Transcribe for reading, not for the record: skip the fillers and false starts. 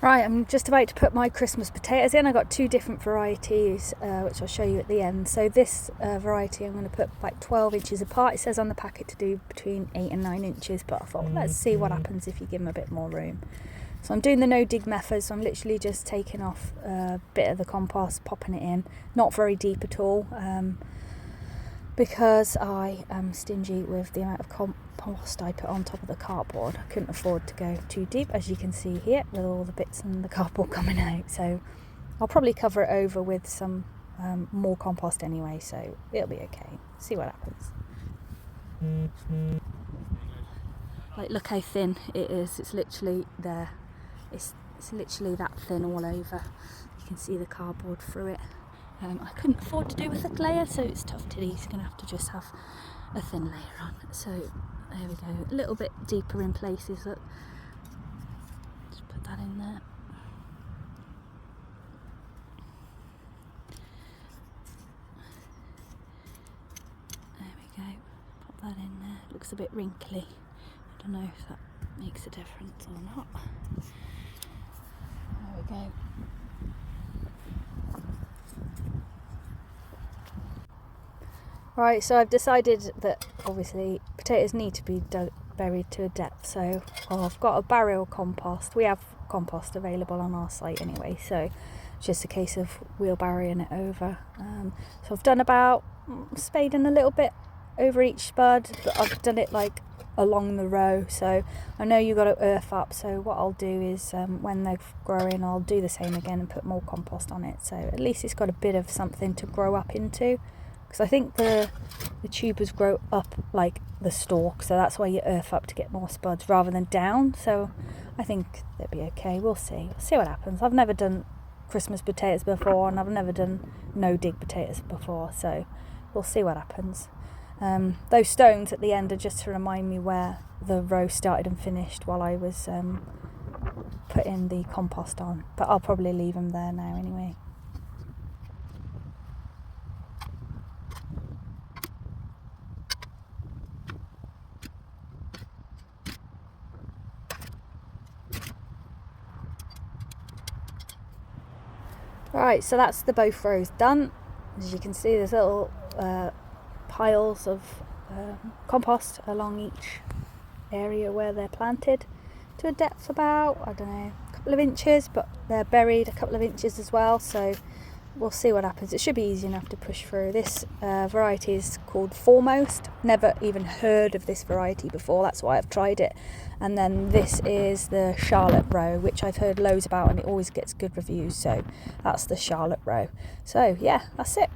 Right, I'm just about to put my Christmas potatoes in. I got two different varieties, which I'll show you at the end. So this variety I'm going to put like 12 inches apart. It says on the packet to do between 8 and 9 inches, but I thought let's see what happens if you give them a bit more room. So I'm doing the no dig method, so I'm literally just taking off a bit of the compost, popping it in. Not very deep at all, because I am stingy with the amount of compost I put on top of the cardboard. I couldn't afford to go too deep, as you can see here, with all the bits and the cardboard coming out. So I'll probably cover it over with some more compost anyway, so it'll be okay. See what happens. Like, look how thin it is. It's literally there. It's literally that thin all over. You can see the cardboard through it. I couldn't afford to do a thick layer, so it's tough to do. He's going to have to just have a thin layer on. So there we go. A little bit deeper in places. Look. Just put that in there. There we go. Pop that in there. Looks a bit wrinkly. I don't know if that makes a difference or not. There we go. Right, so I've decided that obviously potatoes need to be buried to a depth, so I've got a barrel compost. We have compost available on our site anyway, so it's just a case of wheelbarrowing it over. So I've done about spading a little bit over each spud, but I've done it like along the row, so I know you've got to earth up. So what I'll do is when they're growing, I'll do the same again and put more compost on it, so at least it's got a bit of something to grow up into. Because I think the tubers grow up like the stalk, so that's why you earth up to get more spuds rather than down. So I think they'll be okay. We'll see what happens. I've never done Christmas potatoes before, and I've never done no dig potatoes before, so we'll see what happens. Those stones at the end are just to remind me where the row started and finished while I was putting the compost on, but I'll probably leave them there now anyway. Right, so that's the both rows done. As you can see, there's little piles of compost along each area where they're planted to a depth about, I don't know, a couple of inches, but they're buried a couple of inches as well, so we'll see what happens. It should be easy enough to push through. This variety is called Foremost. Never even heard of this variety before, that's why I've tried it. And then this is the Charlotte row, which I've heard loads about and it always gets good reviews, so that's the Charlotte row. So yeah, that's it.